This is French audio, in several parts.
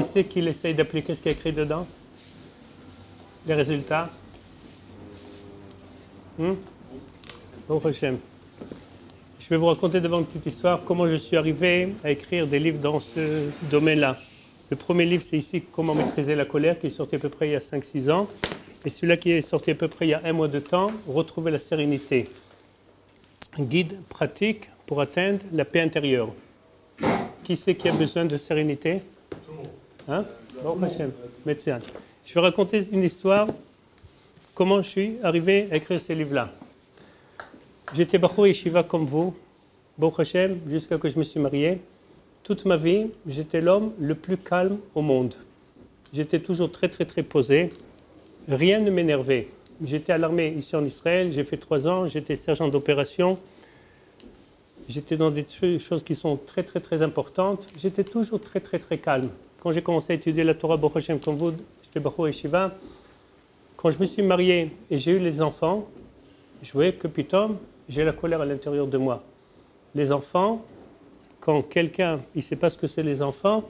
Qui c'est qui essaye d'appliquer ce qui est écrit dedans? Les résultats? Baruch Hashem. Je vais vous raconter d'abord une petite histoire, comment je suis arrivé à écrire des livres dans ce domaine-là. Le premier livre, c'est ici, Comment maîtriser la colère, qui est sorti à peu près il y a 5-6 ans. Et celui-là qui est sorti à peu près il y a 1 mois de temps, Retrouver la sérénité. Un guide pratique pour atteindre la paix intérieure. Qui c'est qui a besoin de sérénité? Hein? Baruch Hashem. Médecin. Je vais raconter une histoire, comment je suis arrivé à écrire ces livres-là. J'étais Bachor Yeshiva comme vous, Baruch Hashem, jusqu'à que je me suis marié. Toute ma vie, j'étais l'homme le plus calme au monde. J'étais toujours très posé. Rien ne m'énervait. J'étais à l'armée ici en Israël, j'ai fait 3 ans, j'étais sergent d'opération. J'étais dans des choses qui sont très importantes. J'étais toujours très calme. Quand j'ai commencé à étudier la Torah, Baruch Hashem, comme vous, j'étais Bachor Yeshiva. Quand je me suis marié et j'ai eu les enfants, je voyais que putain, j'ai la colère à l'intérieur de moi. Les enfants, quand quelqu'un, il ne sait pas ce que c'est les enfants,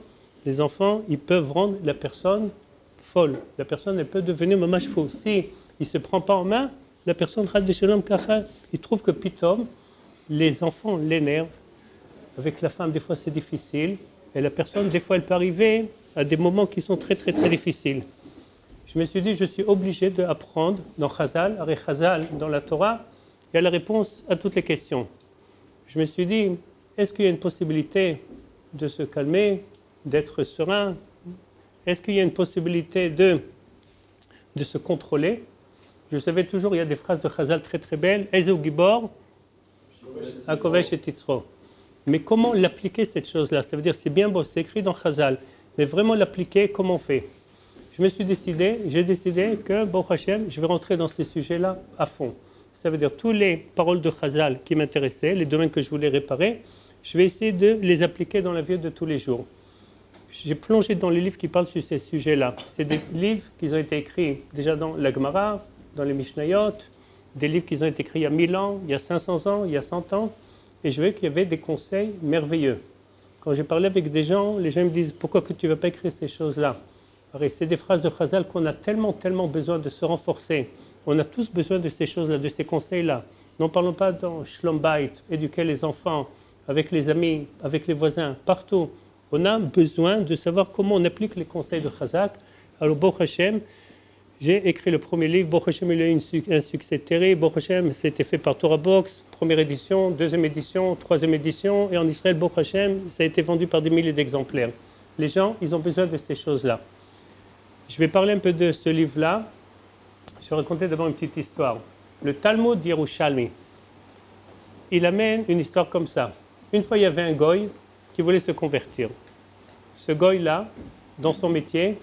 ils peuvent rendre la personne folle. La personne, elle peut devenir mamash fou. Si il ne se prend pas en main, la personne, il trouve que pitom, les enfants l'énervent. Avec la femme, des fois, c'est difficile. Et la personne, des fois, elle peut arriver à des moments qui sont très difficiles. Je me suis dit, je suis obligé d'apprendre dans Chazal, dans la Torah, il y a la réponse à toutes les questions. Je me suis dit, est-ce qu'il y a une possibilité de se calmer, d'être serein? Est-ce qu'il y a une possibilité de se contrôler? Je savais toujours, il y a des phrases de Chazal très belles. Ezeu Gibor, Akovesh et Titzro. Mais comment l'appliquer cette chose-là? Ça veut dire, c'est bien beau, c'est écrit dans Chazal, mais vraiment l'appliquer, comment on fait? J'ai décidé que, Baruch Hashem, je vais rentrer dans ces sujets-là à fond. Ça veut dire, toutes les paroles de Chazal qui m'intéressaient, les domaines que je voulais réparer, je vais essayer de les appliquer dans la vie de tous les jours. J'ai plongé dans les livres qui parlent sur ces sujets-là. C'est des livres qui ont été écrits déjà dans la Gemara, dans les Mishnayot, des livres qui ont été écrits il y a 1000 ans, il y a 500 ans, il y a 100 ans, et je voyais qu'il y avait des conseils merveilleux. Quand j'ai parlé avec des gens, les gens me disent « Pourquoi que tu ne vas pas écrire ces choses-là » C'est des phrases de Chazal qu'on a tellement besoin de se renforcer. On a tous besoin de ces choses-là, de ces conseils-là. N'en parlons pas dans Shlom Bayit, éduquer les enfants, avec les amis, avec les voisins, partout. On a besoin de savoir comment on applique les conseils de Chazal. Alors, Baruch Hashem, j'ai écrit le premier livre. Baruch Hashem, il a eu un succès terrible. Baruch Hashem, c'était fait par Torah Box, première édition, deuxième édition, troisième édition. Et en Israël, Baruch Hashem, ça a été vendu par des milliers d'exemplaires. Les gens, ils ont besoin de ces choses-là. Je vais parler un peu de ce livre-là. Je vais raconter d'abord une petite histoire. Le Talmud Yerushalmi, il amène une histoire comme ça. Une fois, il y avait un goy qui voulait se convertir. Ce goy-là, dans son métier,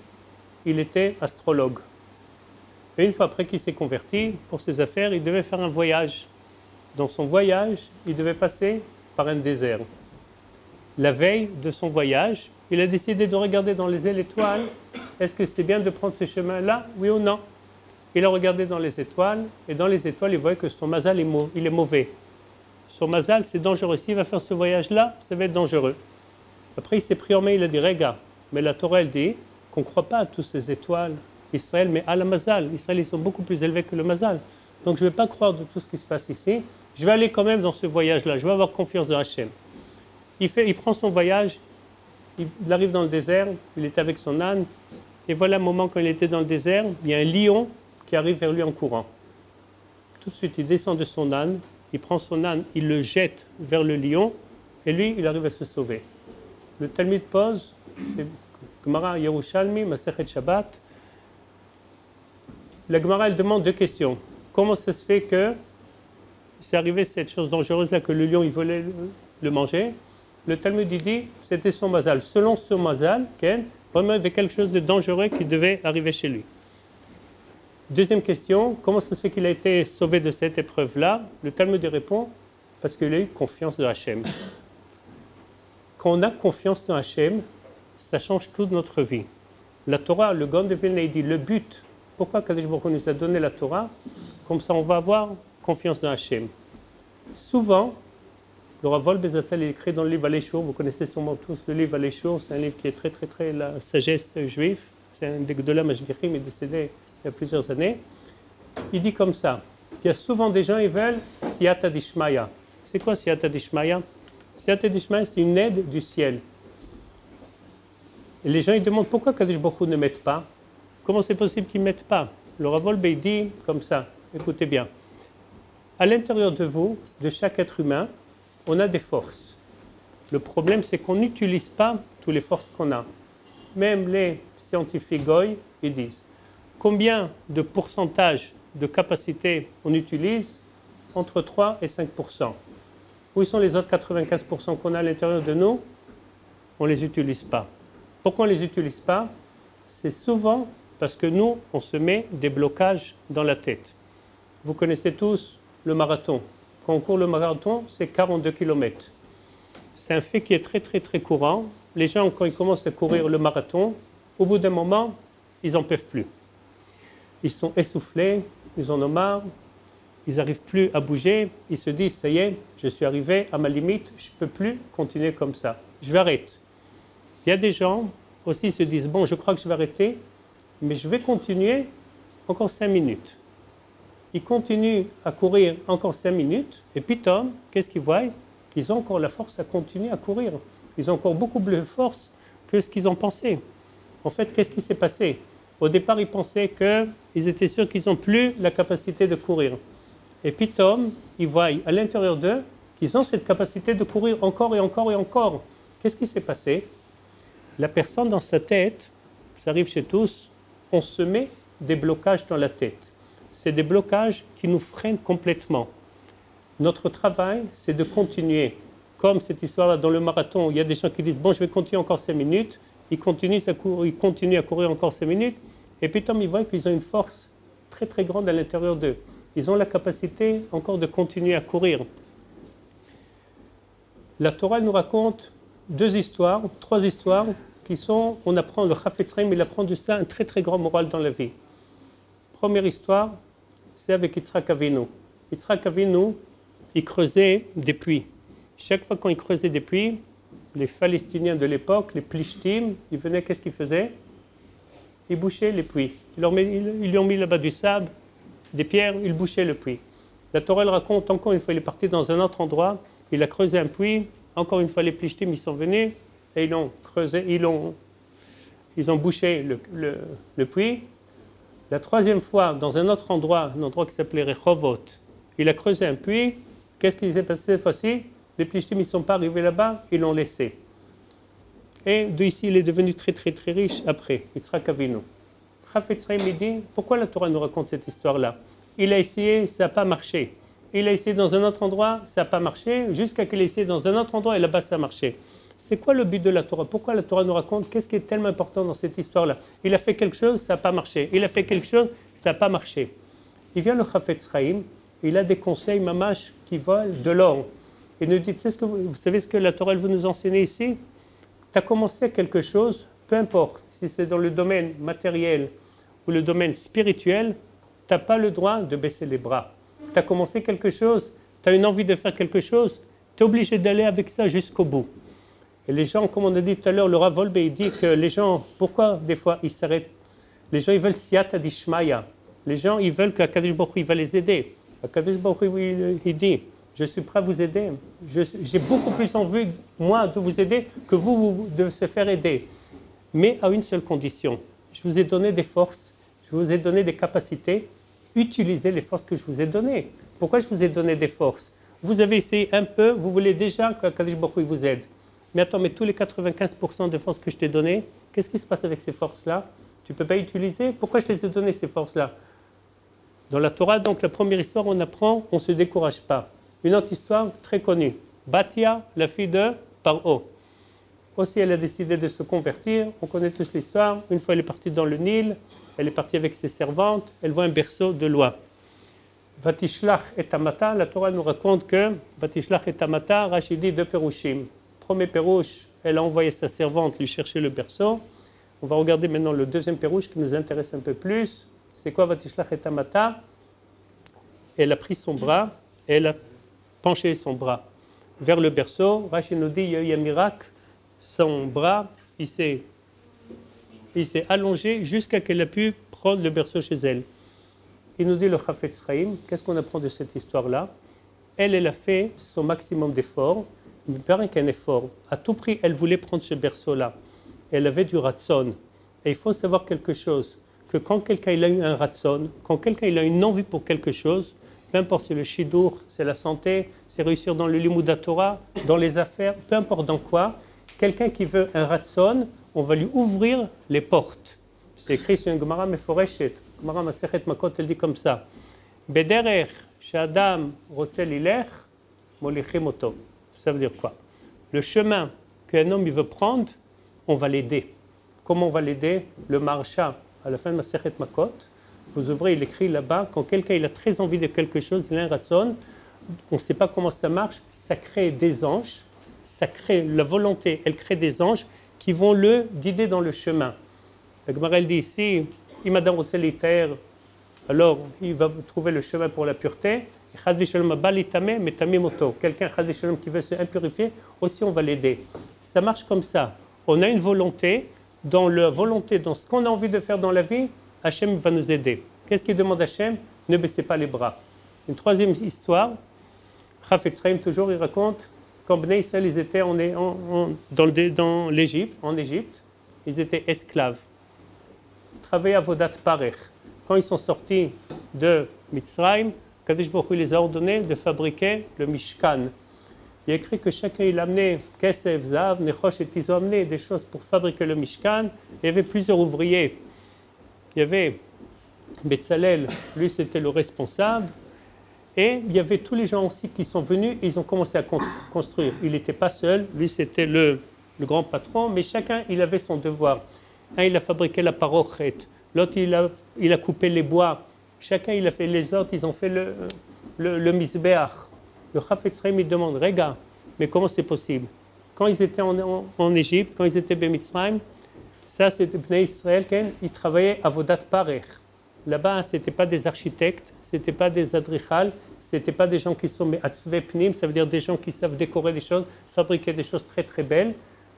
il était astrologue. Et une fois après qu'il s'est converti, pour ses affaires, il devait faire un voyage. Dans son voyage, il devait passer par un désert. La veille de son voyage, il a décidé de regarder dans les étoiles. Est-ce que c'est bien de prendre ce chemin-là, oui ou non? Il a regardé dans les étoiles, et dans les étoiles, il voyait que son mazal il est mauvais. Son mazal, c'est dangereux. S'il va faire ce voyage-là, ça va être dangereux. Après, il s'est pris en main, il a dit, regarde, mais la Torah, elle dit qu'on ne croit pas à toutes ces étoiles, Israël, mais à la mazal. Israël, ils sont beaucoup plus élevés que le mazal. Donc, je ne vais pas croire de tout ce qui se passe ici. Je vais aller quand même dans ce voyage-là. Je vais avoir confiance dans Hachem. Il prend son voyage, il arrive dans le désert, il est avec son âne, et voilà un moment quand il était dans le désert, il y a un lion qui arrive vers lui en courant. Tout de suite, il descend de son âne, il prend son âne, il le jette vers le lion, et lui, il arrive à se sauver. Le Talmud pose, c'est Gemara Yerushalmi, Masechet Shabbat. La Gemara, elle demande 2 questions. Comment ça se fait que c'est arrivé cette chose dangereuse-là, que le lion, il voulait le manger? Le Talmud, il dit, c'était son mazal. Selon son mazal, vraiment, il y avait quelque chose de dangereux qui devait arriver chez lui. Deuxième question, comment ça se fait qu'il a été sauvé de cette épreuve-là? Le Talmud répond, parce qu'il a eu confiance de Hachem. Quand on a confiance dans Hachem, ça change toute notre vie. La Torah, le Gaon de Vilna, il dit, le but, pourquoi Kadosh Baruch Hu nous a donné la Torah? Comme ça, on va avoir confiance dans Hachem. Souvent, Le Rav Wolbe Zatzal, il écrit dans le livre Aléchour, vous connaissez sûrement tous le livre Aléchour, c'est un livre qui est très la sagesse juive, c'est un des Gdola Mashgichim, il est décédé il y a plusieurs années. Il dit comme ça, il y a souvent des gens qui veulent Siyata Dishmaya. C'est quoi Siyata Dishmaya? Siyata Dishmaya, c'est une aide du ciel. Et les gens ils demandent pourquoi Kadosh Baruch Hu ne m'aide pas. Comment c'est possible qu'il ne m'aide pas? Le Rav Wolbe dit comme ça, écoutez bien. À l'intérieur de vous, de chaque être humain, on a des forces. Le problème, c'est qu'on n'utilise pas toutes les forces qu'on a. Même les scientifiques goy, ils disent combien de pourcentage de capacité on utilise? Entre 3 et 5%. Où sont les autres 95% qu'on a à l'intérieur de nous? On ne les utilise pas. Pourquoi on ne les utilise pas? C'est souvent parce que nous, on se met des blocages dans la tête. Vous connaissez tous le marathon. Quand on court le marathon, c'est 42 km. C'est un fait qui est très courant. Les gens, quand ils commencent à courir le marathon, au bout d'un moment, ils n'en peuvent plus. Ils sont essoufflés, ils en ont marre, ils n'arrivent plus à bouger. Ils se disent, ça y est, je suis arrivé à ma limite, je ne peux plus continuer comme ça. Je vais arrêter. Il y a des gens aussi qui se disent, bon, je crois que je vais arrêter, mais je vais continuer encore 5 minutes. Ils continuent à courir encore 5 minutes, et puis Tom, qu'est-ce qu'ils voient? Qu'ils ont encore la force à continuer à courir. Ils ont encore beaucoup plus de force que ce qu'ils ont pensé. En fait, qu'est-ce qui s'est passé? Au départ, ils pensaient qu'ils étaient sûrs qu'ils n'ont plus la capacité de courir. Et puis Tom, ils voient à l'intérieur d'eux qu'ils ont cette capacité de courir encore et encore et encore. Qu'est-ce qui s'est passé? La personne dans sa tête, ça arrive chez tous, on se met des blocages dans la tête. C'est des blocages qui nous freinent complètement. Notre travail, c'est de continuer. Comme cette histoire-là dans le marathon, il y a des gens qui disent « bon, je vais continuer encore 5 minutes », ils continuent à courir encore 5 minutes, et puis Tom, ils voient qu'ils ont une force très grande à l'intérieur d'eux. Ils ont la capacité encore de continuer à courir. La Torah nous raconte 2 histoires, 3 histoires, qui sont, on apprend, le Chafetz Chaim, il apprend de ça un très grand moral dans la vie. Première histoire, c'est avec Yitzhak Avinu. Yitzhak Avinu, il creusait des puits. Chaque fois qu'il creusait des puits, les Palestiniens de l'époque, les Plishtim, ils venaient, qu'est-ce qu'ils faisaient? Ils bouchaient les puits. Ils lui ont mis là-bas du sable, des pierres, ils bouchaient le puits. La Torah elle raconte, encore une fois, il est parti dans un autre endroit, il a creusé un puits, encore une fois, les Plishtim, ils sont venus, et ils l'ont creusé, ils ont bouché le puits. La 3e fois, dans un autre endroit, un endroit qui s'appelait Rehovot, il a creusé un puits. Qu'est-ce qui s'est passé cette fois-ci? Les Plishtim ne sont pas arrivés là-bas, ils l'ont laissé. Et d'ici, il est devenu très riche après, Yitzhak Avinu. Chafetz Chaim dit, pourquoi la Torah nous raconte cette histoire-là? Il a essayé, ça n'a pas marché. Il a essayé dans un autre endroit, ça n'a pas marché, jusqu'à qu'il ait essayé dans un autre endroit, et là-bas, ça a marché. C'est quoi le but de la Torah? Pourquoi la Torah nous raconte? Qu'est-ce qui est tellement important dans cette histoire-là? Il a fait quelque chose, ça n'a pas marché. Il a fait quelque chose, ça n'a pas marché. Il vient le Chafetz Chaim, il a des conseils mamash qui volent de l'or. Il nous dit, vous savez ce que la Torah veut nous enseigner ici? Tu as commencé quelque chose, peu importe, si c'est dans le domaine matériel ou le domaine spirituel, tu n'as pas le droit de baisser les bras. Tu as commencé quelque chose, tu as une envie de faire quelque chose, tu es obligé d'aller avec ça jusqu'au bout. Et les gens, comme on a dit tout à l'heure, le Rav Wolbe, il dit que les gens, pourquoi des fois ils s'arrêtent? Les gens, ils veulent Siyata Dishmaya. Les gens, ils veulent qu'Akadosh Baruch Hu, il va les aider. Akadosh Baruch Hu, il dit, je suis prêt à vous aider. J'ai beaucoup plus envie, moi, de vous aider que vous de se faire aider. Mais à une seule condition. Je vous ai donné des forces, je vous ai donné des capacités. Utilisez les forces que je vous ai données. Pourquoi je vous ai donné des forces? Vous avez essayé un peu, vous voulez déjà qu'Akadosh Baruch Hu vous aide. Mais attends, mais tous les 95% de forces que je t'ai données, qu'est-ce qui se passe avec ces forces-là? Tu ne peux pas utiliser? Pourquoi je les ai données, ces forces-là? Dans la Torah, donc, la première histoire, on apprend, on ne se décourage pas. Une autre histoire très connue. Batia, la fille de Paro. Aussi, elle a décidé de se convertir. On connaît tous l'histoire. Une fois, elle est partie dans le Nil. Elle est partie avec ses servantes. Elle voit un berceau de loi. Vatishlach et Tamata, la Torah nous raconte que Vatishlach et Tamata, Rachid dit 2 pérouchim. Premier pérouche, elle a envoyé sa servante lui chercher le berceau. On va regarder maintenant le 2e pérouche qui nous intéresse un peu plus. C'est quoi Vatishlach et Tamata? Elle a pris son bras, elle a penché son bras. vers le berceau. Rashi nous dit, il y a eu un miracle, son bras, il s'est allongé jusqu'à qu'elle a pu prendre le berceau chez elle. Il nous dit le Chafetz Chaim, qu'est-ce qu'on apprend de cette histoire-là? Elle a fait son maximum d'efforts, mais pas rien qu'un effort. À tout prix, elle voulait prendre ce berceau-là. Elle avait du ratson. Et il faut savoir quelque chose, que quand quelqu'un il a eu un ratson, quand quelqu'un il a une envie pour quelque chose, peu importe, c'est le shidur, c'est la santé, c'est réussir dans le limud Torah, dans les affaires, peu importe dans quoi, quelqu'un qui veut un ratson, on va lui ouvrir les portes. C'est écrit sur une Gemara Meforeshet. Gemara Masechet Makot, elle dit comme ça. Bederech she'adam rotze lilech, molichim oto. Ça veut dire quoi? Le chemin qu'un homme il veut prendre, on va l'aider. Comment on va l'aider? Le Maharsha, à la fin de Masechet Makot, vous ouvrez, il écrit là-bas, quand quelqu'un il a très envie de quelque chose, il a un ratson, on ne sait pas comment ça marche, ça crée des anges, ça crée la volonté, elle crée des anges qui vont le guider dans le chemin. La Gemara elle dit ici, Imadam Rotzeliter, alors il va trouver le chemin pour la pureté. Quelqu'un qui veut se impurifier, aussi on va l'aider. Ça marche comme ça. On a une volonté, dans ce qu'on a envie de faire dans la vie, Hachem va nous aider. Qu'est-ce qu'il demande à Hachem? Ne baissez pas les bras. Une troisième histoire, Chafetz Chaim toujours, il raconte, quand Bnei Israël, ils étaient dans l'Égypte, en Égypte, ils étaient esclaves. Ils travaillaient à Vodat Parech. Quand ils sont sortis de Mitzrayim, Kadosh Baruch Hu les a ordonnés de fabriquer le Mishkan. Il y a écrit que chacun il amenait Kesef, Zav, Nechosh et ils ont amené des choses pour fabriquer le Mishkan. Il y avait plusieurs ouvriers. Il y avait Betzalel, lui c'était le responsable. Et il y avait tous les gens aussi qui sont venus et ils ont commencé à construire. Il n'était pas seul, lui c'était le grand patron, mais chacun il avait son devoir. Un il a fabriqué la parochet, l'autre il a coupé les bois, chacun il a fait les autres, ils ont fait le misbeach. Le Chafetz Chaim il demande, regarde, mais comment c'est possible? Quand ils étaient en Égypte, quand ils étaient à Mitzrayim, ça c'était Bnei Israël, ils travaillaient à Vodat Parech. Là-bas, ce n'étaient pas des architectes, ce n'étaient pas des adrichal, ce n'étaient pas des gens qui sont atzve pnim, ça veut dire des gens qui savent décorer des choses, fabriquer des choses très très belles.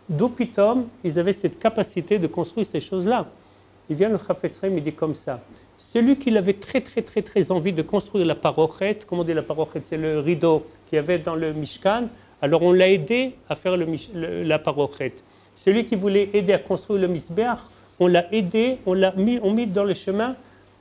D'où pitom, ils avaient cette capacité de construire ces choses-là. Il vient le Chafetz Chaim, il dit comme ça. Celui qui avait très envie de construire la parochet, comment on dit la parochet, c'est le rideau qu'il y avait dans le Mishkan, alors on l'a aidé à faire la parochet. Celui qui voulait aider à construire le misbeach, on l'a aidé, on mis dans le chemin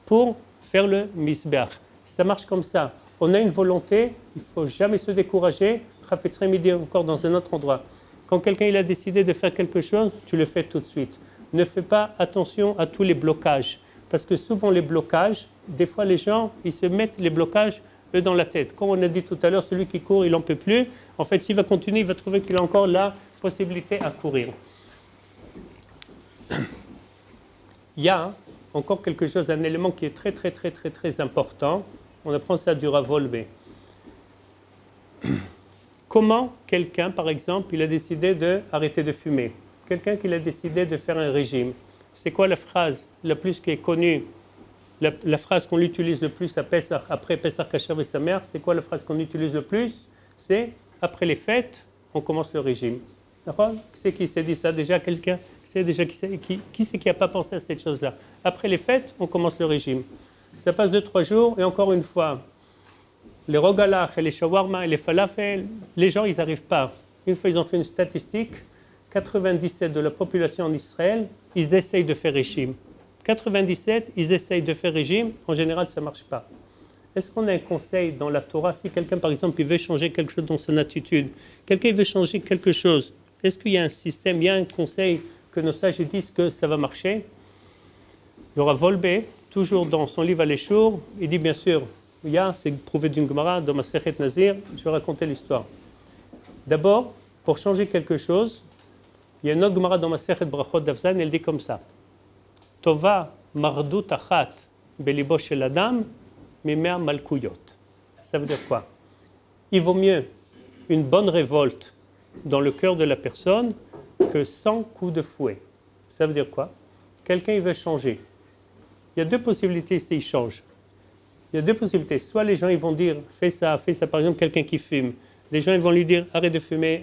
pour faire le misbeach. Ça marche comme ça. On a une volonté, il ne faut jamais se décourager. Chafetz Chaim dit encore dans un autre endroit. Quand quelqu'un il a décidé de faire quelque chose, tu le fais tout de suite. Ne fais pas attention à tous les blocages. Parce que souvent les blocages, des fois les gens, ils se mettent les blocages eux dans la tête. Comme on a dit tout à l'heure, celui qui court, il n'en peut plus. En fait, s'il va continuer, il va trouver qu'il a encore la possibilité à courir. Il y a encore quelque chose, un élément qui est très important. On apprend ça du Rav Wolbe. Comment quelqu'un, par exemple, il a décidé d'arrêter de fumer? Quelqu'un qui a décidé de faire un régime. C'est quoi la phrase la plus qui est connue? La phrase qu'on utilise le plus à Pessah, après Pessah Kasher et sa mère, c'est quoi la phrase qu'on utilise le plus? C'est après les fêtes, on commence le régime. D'accord? Qui c'est qui s'est dit ça déjà? Quelqu'un? Qui c'est qui n'a pas pensé à cette chose-là? Après les fêtes, on commence le régime. Ça passe 2-3 jours et encore une fois, les rogalach et les shawarma et les falafel, les gens, ils n'arrivent pas. Une fois, ils ont fait une statistique, 97 de la population en Israël, ils essayent de faire régime. 97, ils essayent de faire régime, en général, ça ne marche pas. Est-ce qu'on a un conseil dans la Torah, si quelqu'un, par exemple, il veut changer quelque chose dans son attitude, quelqu'un veut changer quelque chose, est-ce qu'il y a un système, il y a un conseil que nos sages disent que ça va marcher? Le Rav Wolbe, toujours dans son livre Aléchour, il dit bien sûr, c'est prouvé d'une Gemara, dans Masechet Nazir, je vais raconter l'histoire. D'abord, pour changer quelque chose, il y a une autre Gemara dans Masechet Brachot d'Avzan, elle dit comme ça. Tova mardut achat belibo shel adam mimea malkuyot. Ça veut dire quoi? Il vaut mieux une bonne révolte dans le cœur de la personne que 100 coups de fouet. Ça veut dire quoi? Quelqu'un il veut changer. Il y a deux possibilités s'il change. Il y a deux possibilités. Soit les gens ils vont dire fais ça. Par exemple, quelqu'un qui fume. Les gens ils vont lui dire arrête de fumer,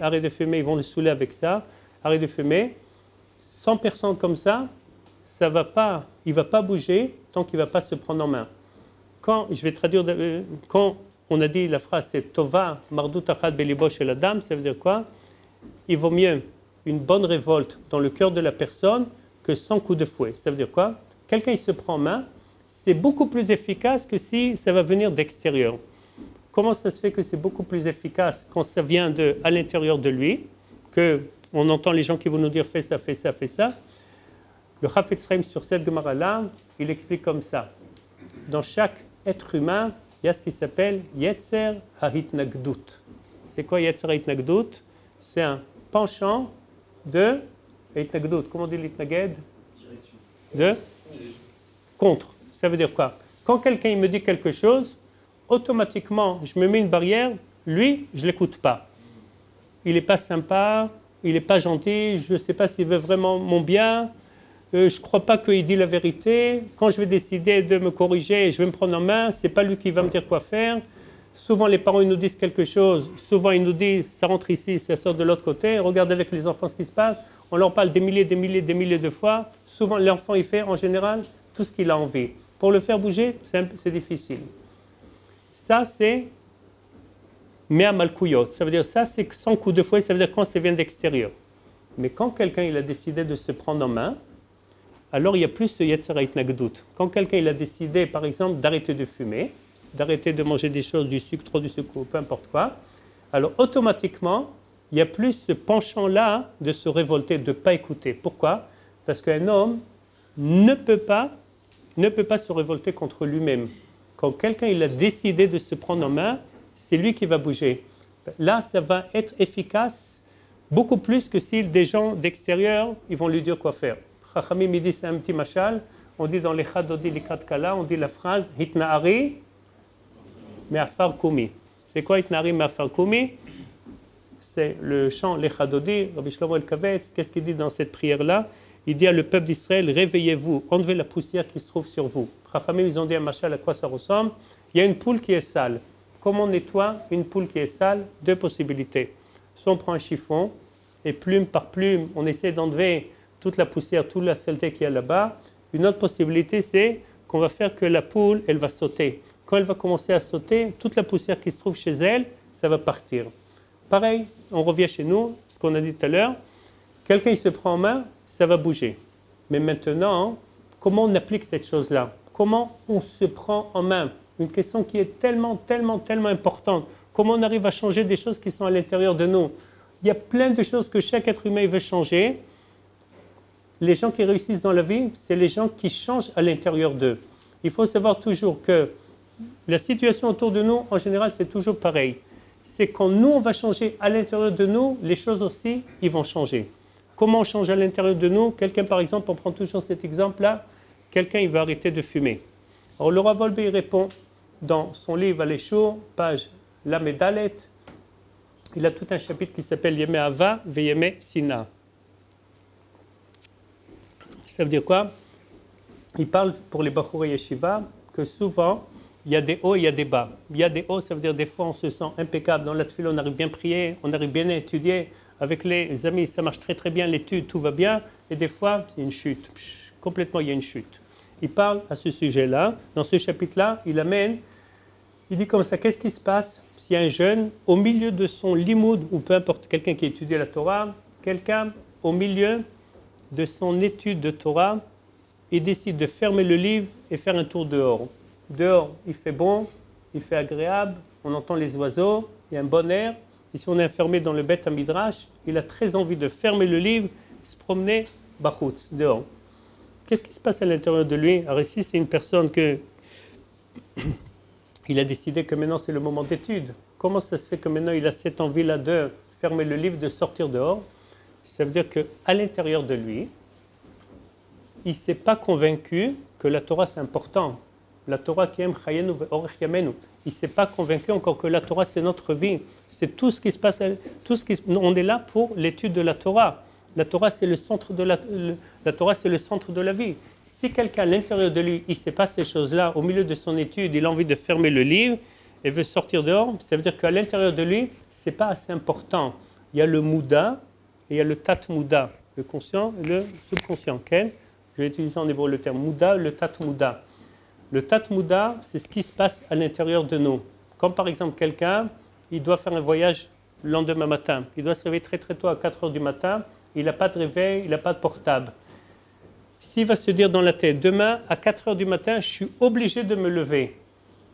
ils vont le saouler avec ça, arrête de fumer. 100 personnes comme ça, il ne va pas bouger tant qu'il ne va pas se prendre en main. Je vais traduire, quand on a dit la phrase c'est Tova, Mardut Achad Belibo Shel Adam, ça veut dire quoi? Il vaut mieux une bonne révolte dans le cœur de la personne que 100 coups de fouet. Ça veut dire quoi? Quelqu'un il se prend en main, c'est beaucoup plus efficace que si ça va venir d'extérieur. Comment ça se fait que c'est beaucoup plus efficace quand ça vient à l'intérieur de lui, qu'on entend les gens qui vont nous dire fais ça, fais ça, fais ça. Le Chafetz Chaim sur cette Gemara-là, il explique comme ça. Dans chaque être humain, il y a ce qui s'appelle Yetzer HaHitnagdut. C'est quoi Yetzer HaHitnagdut? C'est un penchant de Hitnagdut. Comment on dit l'Hitnaged? De contre. Ça veut dire quoi? Quand quelqu'un me dit quelque chose, automatiquement, je me mets une barrière, lui, je ne l'écoute pas. Il n'est pas sympa, il n'est pas gentil, je ne sais pas s'il veut vraiment mon bien, je ne crois pas qu'il dit la vérité. Quand je vais décider de me corriger, je vais me prendre en main, ce n'est pas lui qui va me dire quoi faire. Souvent, les parents ils nous disent quelque chose, souvent ils nous disent ça rentre ici, ça sort de l'autre côté. Regarde avec les enfants ce qui se passe, on leur parle des milliers de fois. Souvent, l'enfant il fait en général tout ce qu'il a envie. Pour le faire bouger, c'est difficile. Ça, c'est Mea Malkouyot. Ça veut dire ça, c'est 100 coups de fouet, ça veut dire quand ça vient d'extérieur. Mais quand quelqu'un il a décidé de se prendre en main, alors il y a plus ce Yetzer HaHitnagdut. Quand quelqu'un il a décidé, par exemple, d'arrêter de fumer, d'arrêter de manger des choses, du sucre, trop du sucre, peu importe quoi, alors automatiquement, il y a plus ce penchant-là de se révolter, de ne pas écouter. Pourquoi? Parce qu'un homme ne peut pas se révolter contre lui-même. Quand quelqu'un il a décidé de se prendre en main, c'est lui qui va bouger. Là, ça va être efficace beaucoup plus que si des gens d'extérieur ils vont lui dire quoi faire. Chachamim il dit c'est un petit machal. On dit dans les Chadodi Likat Kala, on dit la phrase Hitna'ari me'afar kumi. C'est quoi Hitna'ari me'afar kumi? C'est le chant les Chadodi, Rabbi Shlomo El-Kavetz. Qu'est-ce qu'il dit dans cette prière-là? Il dit à le peuple d'Israël, réveillez-vous, enlevez la poussière qui se trouve sur vous. Chachamim, ils ont dit à machal à quoi ça ressemble? Il y a une poule qui est sale. Comment on nettoie une poule qui est sale? Deux possibilités. Soit on prend un chiffon et plume par plume, on essaie d'enlever toute la poussière, toute la saleté qu'il y a là-bas. Une autre possibilité, c'est qu'on va faire que la poule, elle va sauter. Quand elle va commencer à sauter, toute la poussière qui se trouve chez elle, ça va partir. Pareil, on revient chez nous, ce qu'on a dit tout à l'heure. Quelqu'un il se prend en main, ça va bouger. Mais maintenant, comment on applique cette chose-là? Comment on se prend en main? Une question qui est tellement importante. Comment on arrive à changer des choses qui sont à l'intérieur de nous? Il y a plein de choses que chaque être humain veut changer. Les gens qui réussissent dans la vie, c'est les gens qui changent à l'intérieur d'eux. Il faut savoir toujours que la situation autour de nous, en général, c'est toujours pareil. C'est quand nous, on va changer à l'intérieur de nous, les choses aussi, ils vont changer. Comment on change à l'intérieur de nous? Quelqu'un, par exemple, on prend toujours cet exemple-là, quelqu'un, il va arrêter de fumer. Alors, le Rav Wolbe, il répond dans son livre Aléchour, page Lamedalet, il a tout un chapitre qui s'appelle Yeme Ava ve Yeme Sina. Ça veut dire quoi? Il parle pour les Bachurei Yeshiva que souvent, il y a des hauts et il y a des bas. Il y a des hauts, ça veut dire des fois on se sent impeccable. Dans la tefila, on arrive bien prier, on arrive bien à étudier. Avec les amis, ça marche très bien, l'étude, tout va bien. Et des fois, il y a une chute. Complètement, il y a une chute. Il parle à ce sujet-là. Dans ce chapitre-là, il dit comme ça, qu'est-ce qui se passe s'il y a un jeune, au milieu de son limoud, ou peu importe, quelqu'un qui étudie la Torah, quelqu'un au milieu de son étude de Torah, il décide de fermer le livre et faire un tour dehors. Dehors, il fait bon, il fait agréable, on entend les oiseaux, il y a un bon air. Et si on est enfermé dans le Beth Midrash, il a très envie de fermer le livre, se promener bachutz, dehors. Qu'est-ce qui se passe à l'intérieur de lui? Alors ici, c'est une personne que il a décidé que maintenant c'est le moment d'étude. Comment ça se fait que maintenant il a cette envie-là de fermer le livre, de sortir dehors? Ça veut dire qu'à l'intérieur de lui, il ne s'est pas convaincu que la Torah c'est important. La Torah qui aime chayenu ve'orech yamenu. Il ne s'est pas convaincu encore que la Torah c'est notre vie. C'est tout ce qui se passe. On est là pour l'étude de la Torah. La Torah c'est le centre de la Torah c'est le centre de la vie. Si quelqu'un à l'intérieur de lui, il ne sait pas ces choses-là, au milieu de son étude, il a envie de fermer le livre, et veut sortir dehors, ça veut dire qu'à l'intérieur de lui, ce n'est pas assez important. Il y a le mouda et il y a le tat-mouda, le conscient et le subconscient. Okay? Je vais utiliser en hébreu le terme mouda, le tat-mouda. Le tat-mouda, c'est ce qui se passe à l'intérieur de nous. Comme par exemple quelqu'un, il doit faire un voyage le lendemain matin. Il doit se réveiller très très tôt à 4 heures du matin. Il n'a pas de réveil, il n'a pas de portable. S'il va se dire dans la tête, demain à 4 heures du matin, je suis obligé de me lever.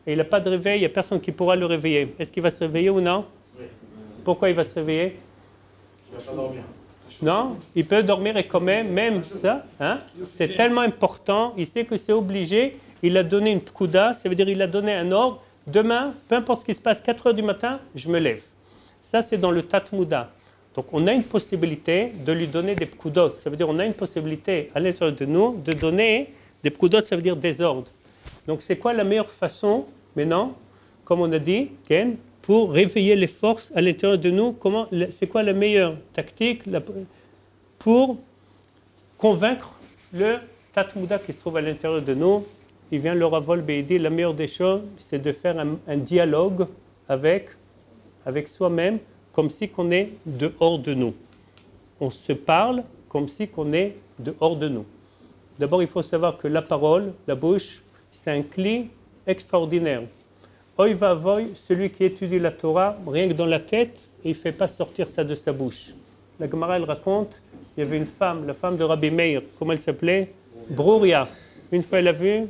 Et il n'a pas de réveil, il n'y a personne qui pourra le réveiller. Est-ce qu'il va se réveiller ou non? Oui. Pourquoi il va se réveiller? Parce qu'il va pas dormir. Non, il peut dormir et quand même ça, hein, c'est tellement important, il sait que c'est obligé, il a donné une pkouda, ça veut dire il a donné un ordre, demain, peu importe ce qui se passe, 4 heures du matin, je me lève. Ça, c'est dans le tat-mouda. Donc, on a une possibilité de lui donner des pkoudot, ça veut dire on a une possibilité à l'intérieur de nous de donner des pkoudot, ça veut dire des ordres. Donc, c'est quoi la meilleure façon, maintenant, comme on a dit, Ken, pour réveiller les forces à l'intérieur de nous? C'est quoi la meilleure tactique pour convaincre le tat-mouda qui se trouve à l'intérieur de nous? Il vient le Rav Wolbe et dit, la meilleure des choses, c'est de faire un dialogue avec soi-même, comme si qu'on est dehors de nous. On se parle comme si qu'on est dehors de nous. D'abord, il faut savoir que la parole, la bouche, c'est un cli extraordinaire. Oy va voy, celui qui étudie la Torah, rien que dans la tête, et il ne fait pas sortir ça de sa bouche. La Gemara, elle raconte, il y avait une femme, la femme de Rabbi Meir, comment elle s'appelait? Brouria. Une fois, elle a vu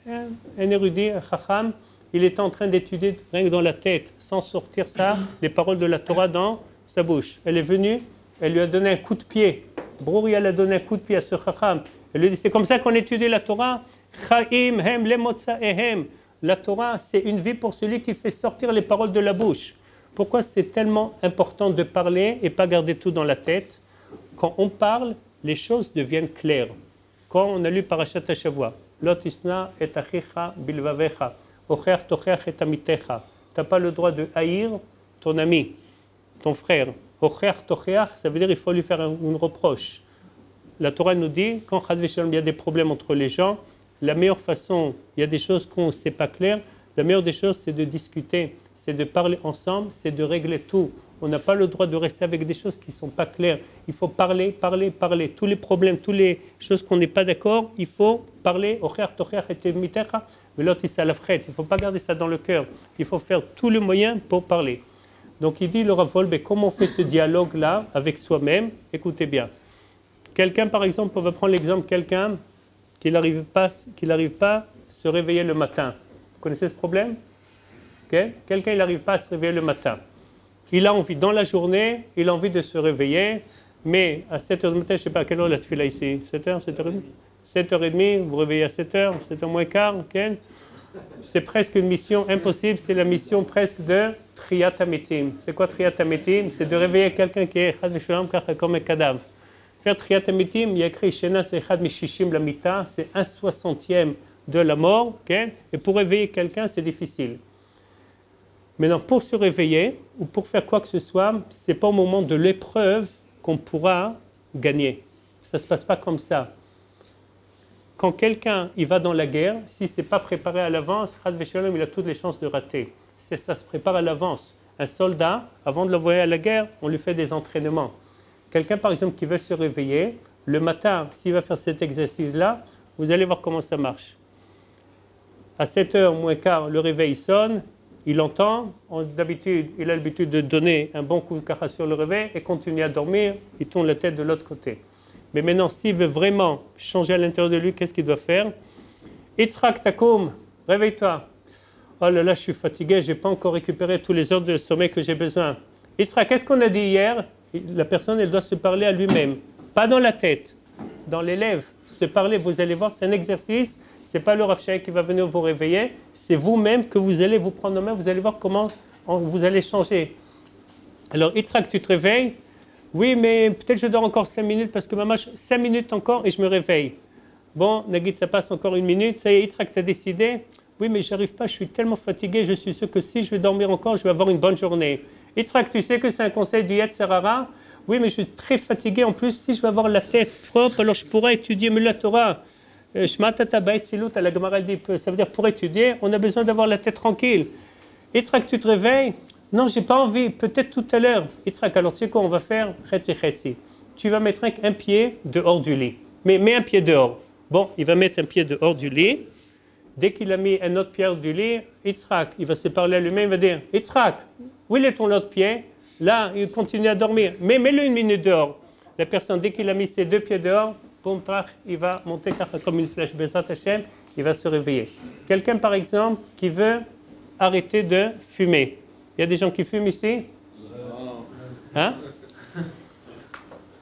un érudit, un chacham, il était en train d'étudier rien que dans la tête, sans sortir ça, les paroles de la Torah dans sa bouche. Elle est venue, elle lui a donné un coup de pied. Brouria a donné un coup de pied à ce chacham. Elle lui dit, c'est comme ça qu'on étudie la Torah? Chaim hem lemotza ehem. La Torah, c'est une vie pour celui qui fait sortir les paroles de la bouche. Pourquoi c'est tellement important de parler et pas garder tout dans la tête? Quand on parle, les choses deviennent claires. Quand on a lu Parashat Hashavua, Lot isna et achicha bilvavecha, ocher tocheach et amitecha. Tu n'as pas le droit de haïr ton ami, ton frère. Ocher tocheach, ça veut dire qu'il faut lui faire une reproche. La Torah nous dit, quand il y a des problèmes entre les gens, la meilleure façon, il y a des choses qu'on ne sait pas claires, la meilleure des choses, c'est de discuter, c'est de parler ensemble, c'est de régler tout. On n'a pas le droit de rester avec des choses qui ne sont pas claires. Il faut parler, parler, parler. Tous les problèmes, toutes les choses qu'on n'est pas d'accord, il faut parler. Il ne faut pas garder ça dans le cœur. Il faut faire tous les moyens pour parler. Donc il dit, le Rav Wolbe, comment on fait ce dialogue-là avec soi-même? Écoutez bien. Quelqu'un, par exemple, on va prendre l'exemple de quelqu'un qui n'arrive pas à se réveiller le matin. Vous connaissez ce problème? Okay? Quelqu'un, il n'arrive pas à se réveiller le matin. Il a envie, dans la journée, il a envie de se réveiller, mais à 7 h du matin, je ne sais pas à quelle heure la tefila ici, 7 h, 7h30 7h30, vous vous réveillez à 7 h, 7 h moins quart, okay? C'est presque une mission impossible, c'est la mission presque de Triyat HaMetim. C'est quoi Triyat HaMetim? C'est de réveiller quelqu'un qui est comme un cadavre. Faire Triyat HaMetim, il y a écrit Shena Sechad Mishishim Lamita, c'est 1/60e de la mort, okay? Et pour réveiller quelqu'un, c'est difficile. Maintenant, pour se réveiller ou pour faire quoi que ce soit, ce n'est pas au moment de l'épreuve qu'on pourra gagner. Ça ne se passe pas comme ça. Quand quelqu'un il va dans la guerre, si ce n'est pas préparé à l'avance, il a toutes les chances de rater. Ça se prépare à l'avance. Un soldat, avant de l'envoyer à la guerre, on lui fait des entraînements. Quelqu'un, par exemple, qui veut se réveiller, le matin, s'il va faire cet exercice-là, vous allez voir comment ça marche. À 7 h moins quart, le réveil sonne. Il entend, d'habitude, il a l'habitude de donner un bon coup de caresse sur le réveil et continue à dormir, il tourne la tête de l'autre côté. Mais maintenant, s'il veut vraiment changer à l'intérieur de lui, qu'est-ce qu'il doit faire? Yitzhak Takoum, réveille-toi. Oh là là, je suis fatigué, je n'ai pas encore récupéré tous les heures de sommeil que j'ai besoin. Yitzhak, qu'est-ce qu'on a dit hier? La personne, elle doit se parler à lui-même, pas dans la tête, dans les lèvres. Se parler, vous allez voir, c'est un exercice. Ce n'est pas le Rav Shai qui va venir vous réveiller, c'est vous-même que vous allez vous prendre en main, vous allez voir comment vous allez changer. Alors, Yitzhak, tu te réveilles? Oui, mais peut-être je dors encore 5 minutes parce que maman, 5 minutes encore et je me réveille. Bon, Nagid, ça passe encore 1 minute, ça y est, Yitzhak, tu as décidé? Oui, mais je n'arrive pas, je suis tellement fatigué, je suis sûr que si je vais dormir encore, je vais avoir une bonne journée. Yitzhak, tu sais que c'est un conseil du Yetzer Hara? Oui, mais je suis très fatigué, en plus, si je vais avoir la tête propre, alors je pourrai étudier mieux la Torah. Shma tata bait silut, la Gemara dit, ça veut dire pour étudier, on a besoin d'avoir la tête tranquille. Yitzhak, tu te réveilles? Non, j'ai pas envie, peut-être tout à l'heure. Yitzhak, alors tu sais quoi, on va faire chetzi chetzi. Tu vas mettre un pied dehors du lit. Mais mets un pied dehors. Bon, il va mettre un pied dehors du lit. Dès qu'il a mis un autre pied dehors du lit, Yitzhak, il va se parler à lui-même, il va dire, Yitzhak, où est ton autre pied? Là, il continue à dormir. Mais mets-le une minute dehors. La personne, dès qu'il a mis ses deux pieds dehors, boum, il va monter comme une flèche. Bezat Hashem, il va se réveiller. Quelqu'un, par exemple, qui veut arrêter de fumer. Il y a des gens qui fument ici? Hein?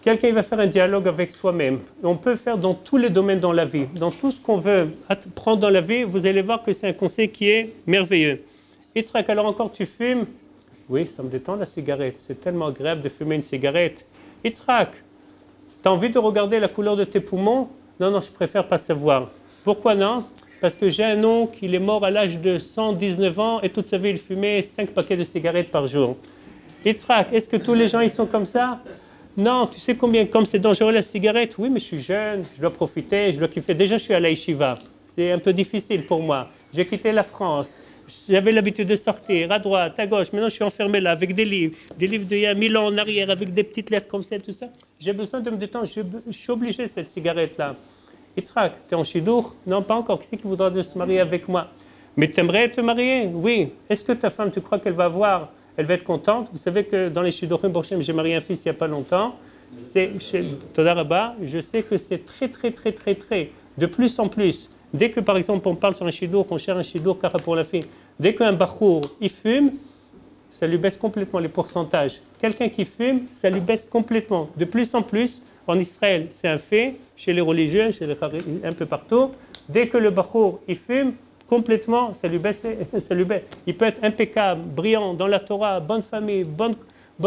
Quelqu'un va faire un dialogue avec soi-même. On peut faire dans tous les domaines dans la vie. Dans tout ce qu'on veut prendre dans la vie, vous allez voir que c'est un conseil qui est merveilleux. Yitzhak, alors encore tu fumes? Oui, ça me détend la cigarette. C'est tellement agréable de fumer une cigarette. Yitzhak, tu as envie de regarder la couleur de tes poumons? Non, non, je préfère pas savoir. Pourquoi non? Parce que j'ai un oncle, il est mort à l'âge de 119 ans et toute sa vie il fumait 5 paquets de cigarettes par jour. Yitzhak, est-ce que tous les gens ils sont comme ça? Non, tu sais combien, comme c'est dangereux la cigarette? Oui, mais je suis jeune, je dois profiter, je dois kiffer. Déjà, je suis à la yeshiva. C'est un peu difficile pour moi. J'ai quitté la France. J'avais l'habitude de sortir à droite, à gauche. Maintenant, je suis enfermé là avec des livres d'il y a 1000 ans en arrière, avec des petites lettres comme ça, tout ça. J'ai besoin de me détendre. Je suis obligé de cette cigarette-là. Yitzhak, tu es en chidour? Non, pas encore. Qui c'est qui voudra se marier avec moi? Mais tu aimerais te marier? Oui. Est-ce que ta femme, tu crois qu'elle va voir? Elle va être contente. Vous savez que dans les Shidurim Borchem, j'ai marié un fils il n'y a pas longtemps. C'est chez Toda Rabba. Je sais que c'est très, de plus en plus. Dès que, par exemple, on parle sur un Shidur, qu'on cherche un Shidur car pour la fille, dès qu'un Bachour, il fume, ça lui baisse complètement les pourcentages. Quelqu'un qui fume, ça lui baisse complètement. De plus en plus, en Israël, c'est un fait, chez les religieux, chez les un peu partout. Dès que le Bachour, il fume, complètement, ça lui baisse. Il peut être impeccable, brillant, dans la Torah, bonne famille, bonne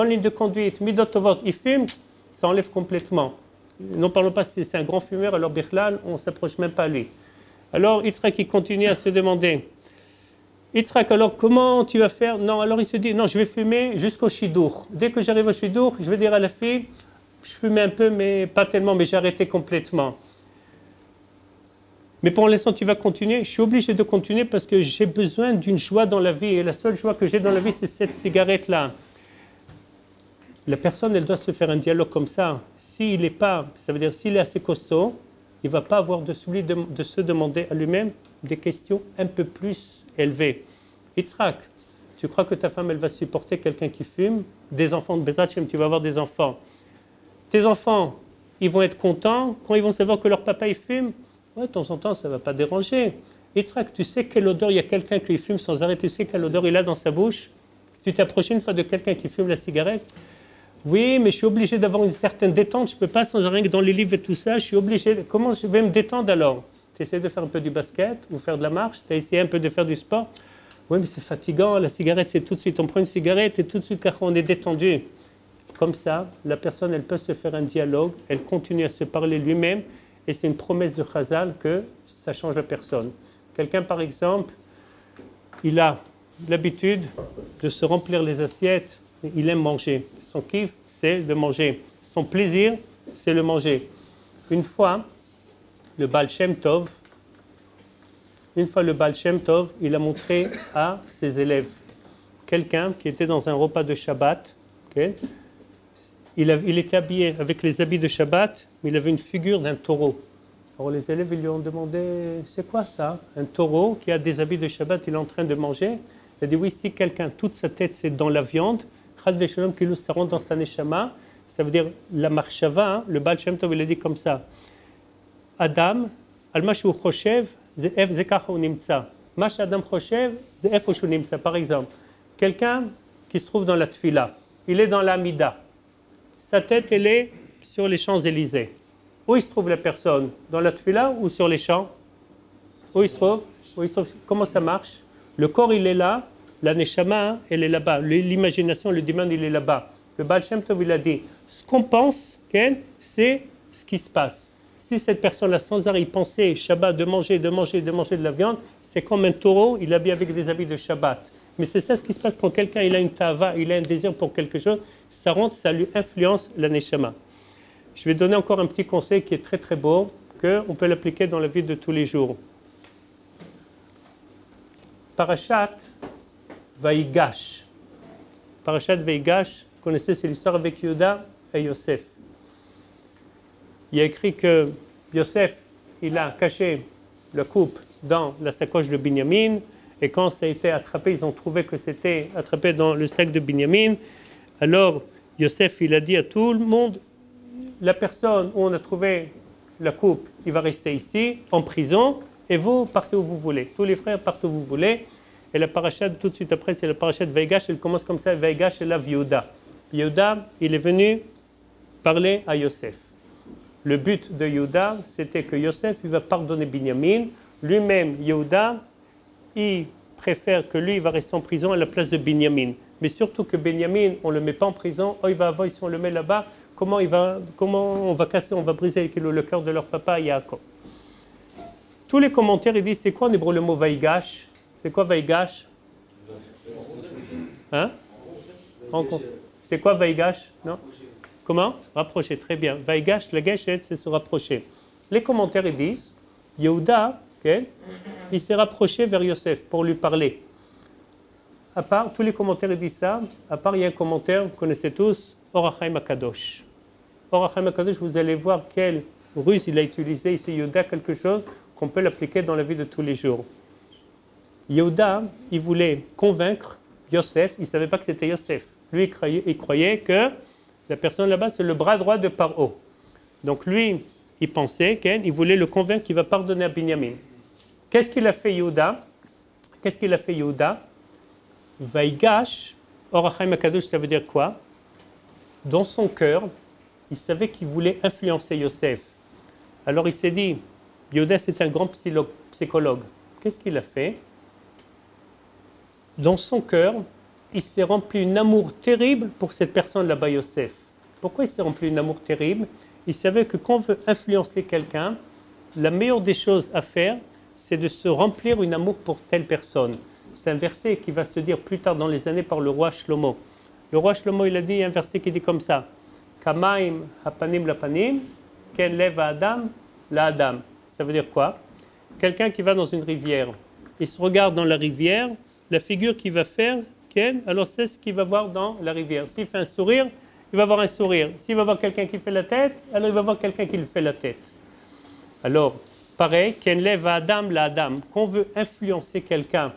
ligne de conduite, midot tovot, il fume, ça enlève complètement. N'en parlons pas si c'est un grand fumeur, alors Bichlal, on ne s'approche même pas à lui. Alors Yitzhak, il continue à se demander, Yitzhak, alors comment tu vas faire? Non, alors il se dit, non, je vais fumer jusqu'au Shidour. Dès que j'arrive au Shidour, je vais dire à la fille, je fumais un peu, mais pas tellement, mais j'ai arrêté complètement. Mais pour l'instant, tu vas continuer. Je suis obligé de continuer parce que j'ai besoin d'une joie dans la vie. Et la seule joie que j'ai dans la vie, c'est cette cigarette-là. La personne, elle doit se faire un dialogue comme ça. S'il n'est pas, ça veut dire s'il est assez costaud, il ne va pas avoir de celui de se demander à lui-même des questions un peu plus élevées. Yitzhak, tu crois que ta femme, elle va supporter quelqu'un qui fume? Des enfants de Bezat Hashem, tu vas avoir des enfants. Tes enfants, ils vont être contents quand ils vont savoir que leur papa, il fume. Ouais, de temps en temps, ça ne va pas déranger. Yitzhak, tu sais quelle odeur, il y a quelqu'un qui fume sans arrêt, tu sais quelle odeur il a dans sa bouche? Tu t'es approché une fois de quelqu'un qui fume la cigarette? Oui, mais je suis obligé d'avoir une certaine détente, je ne peux pas sans arrêt dans les livres et tout ça, je suis obligé. Comment je vais me détendre alors? Tu essaies de faire un peu du basket ou faire de la marche? Tu as essayé un peu de faire du sport? Oui, mais c'est fatigant, la cigarette, c'est tout de suite. On prend une cigarette et tout de suite, car on est détendu. Comme ça, la personne, elle peut se faire un dialogue, elle continue à se parler lui-même. Et c'est une promesse de Chazal que ça change la personne. Quelqu'un, par exemple, il a l'habitude de se remplir les assiettes, il aime manger. Son kiff, c'est de manger. Son plaisir, c'est le manger. Une fois, le Baal Shem Tov, il a montré à ses élèves quelqu'un qui était dans un repas de Shabbat. Okay? Il était habillé avec les habits de Shabbat, mais il avait une figure d'un taureau. Alors les élèves ils lui ont demandé, c'est quoi ça? Un taureau qui a des habits de Shabbat, il est en train de manger. Il a dit, oui, si quelqu'un, toute sa tête, c'est dans la viande, ça rentre dans sa neshama, ça veut dire la marshava, hein, le Baal Shem Tov, il a dit comme ça. Adam, al-ma shu choshev, ze'ef zekacha unimtsa. Ma sh'adam choshev, ze'ef shu nimtsa. Par exemple, quelqu'un qui se trouve dans la tfila, il est dans la mida. Sa tête, elle est sur les Champs-Élysées. Où il se trouve la personne? Dans la tfila ou sur les champs? Où il se trouve? Comment ça marche? Le corps, il est là. La neshama, elle est là-bas. L'imagination, le diman, il est là-bas. Le Baal Shem Tov, il a dit, ce qu'on pense, c'est ce qui se passe. Si cette personne-là, sans arrêt, pensait Shabbat, de manger de la viande, c'est comme un taureau, il habille avec des habits de Shabbat. Mais c'est ça ce qui se passe quand quelqu'un il a une tava, il a un désir pour quelque chose, ça rentre, ça lui influence la neshama. Je vais donner encore un petit conseil qui est très très beau, qu'on peut l'appliquer dans la vie de tous les jours. Parashat Vaïgash. Parashat Vaïgash, vous connaissez, c'est l'histoire avec Yehuda et Yosef. Il y a écrit que Yosef, il a caché la coupe dans la sacoche de Binyamin, et quand ça a été attrapé, ils ont trouvé que c'était attrapé dans le sac de Binyamin. Alors Yosef, il a dit à tout le monde, la personne où on a trouvé la coupe, il va rester ici, en prison, et vous partez où vous voulez. Tous les frères partent où vous voulez. Et la parashat, tout de suite après, c'est la parashat Vaïgash, elle commence comme ça, Vaïgash et la Yehuda. Yehuda, il est venu parler à Yosef. Le but de Yehuda, c'était que Yosef, il va pardonner Binyamin. Lui-même, Yehuda, il préfère que lui, il va rester en prison à la place de Binyamin. Mais surtout que Binyamin, on ne le met pas en prison, oh, il va avoir, si on le met là-bas, comment on va casser, on va briser le cœur de leur papa, Yaakov. Tous les commentaires, ils disent, c'est quoi en hébreu le mot Vaïgash? C'est quoi Vaïgash? Hein? C'est quoi Vaïgash? Non? Comment? Rapprocher, très bien. Vaïgash, la geshet, c'est se rapprocher. Les commentaires, ils disent, Yehuda, okay, il s'est rapproché vers Yosef pour lui parler. À part, tous les commentaires, ils disent ça, à part, il y a un commentaire, vous connaissez tous, Or HaChaim HaKadosh. Or HaChaim HaKadosh, vous allez voir quelle ruse il a utilisé ici, Yehuda, quelque chose qu'on peut l'appliquer dans la vie de tous les jours. Yehuda, il voulait convaincre Yosef, il ne savait pas que c'était Yosef. Lui, il croyait que la personne là-bas, c'est le bras droit de Paro. Donc lui, il pensait qu'il voulait le convaincre qu'il va pardonner à Binyamin. Qu'est-ce qu'il a fait Yehuda? Vaïgash, Or HaChaim HaKadosh, ça veut dire quoi? Dans son cœur, il savait qu'il voulait influencer Yosef. Alors il s'est dit, Yehuda c'est un grand psychologue. Qu'est-ce qu'il a fait? Dans son cœur, il s'est rempli d'un amour terrible pour cette personne là-bas, Yosef. Pourquoi il s'est rempli d'un amour terrible? Il savait que quand on veut influencer quelqu'un, la meilleure des choses à faire, c'est de se remplir d'un amour pour telle personne. C'est un verset qui va se dire plus tard dans les années par le roi Shlomo. Le roi Shlomo, il a dit un verset qui dit comme ça, Kamaim hapanim lapanim, ken lev adam la adam. Ça veut dire quoi? Quelqu'un qui va dans une rivière, il se regarde dans la rivière, la figure qu'il va faire, alors c'est ce qu'il va voir dans la rivière. S'il fait un sourire, il va voir un sourire. S'il va voir quelqu'un qui fait la tête, alors il va voir quelqu'un qui lui fait la tête. Alors, pareil, ken lev adam la adam. Quand on veut influencer quelqu'un,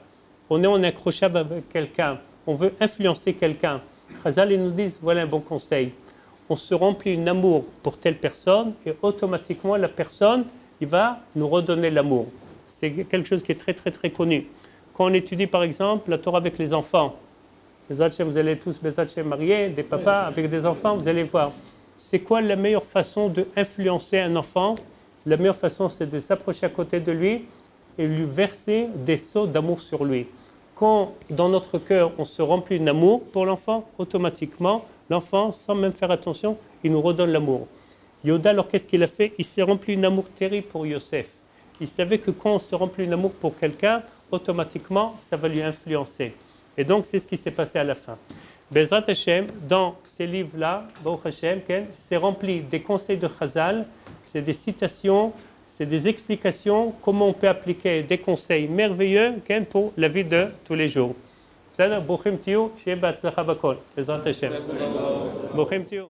on est en accrochable avec quelqu'un, on veut influencer quelqu'un. Chazal, ils nous disent, voilà un bon conseil. On se remplit d'un amour pour telle personne et automatiquement la personne, il va nous redonner l'amour. C'est quelque chose qui est très très très connu. Quand on étudie par exemple la Torah avec les enfants, vous allez tous mariés, des papas avec des enfants, vous allez voir. C'est quoi la meilleure façon d'influencer un enfant? La meilleure façon, c'est de s'approcher à côté de lui et lui verser des seaux d'amour sur lui. Quand dans notre cœur, on se remplit d'amour pour l'enfant, automatiquement, l'enfant, sans même faire attention, il nous redonne l'amour. Yehuda, alors qu'est-ce qu'il a fait? Il s'est rempli d'un amour terrible pour Yosef. Il savait que quand on se remplit d'amour pour quelqu'un, automatiquement, ça va lui influencer. Et donc, c'est ce qui s'est passé à la fin. Bezrat Hashem, dans ces livres-là, Baruch Hashem, c'est rempli des conseils de Chazal, c'est des citations, c'est des explications, comment on peut appliquer des conseils merveilleux pour la vie de tous les jours. Bruchim tiyu, shi'e b'atzlacha bakol. Bezrat Hashem. Bruchim tiyu.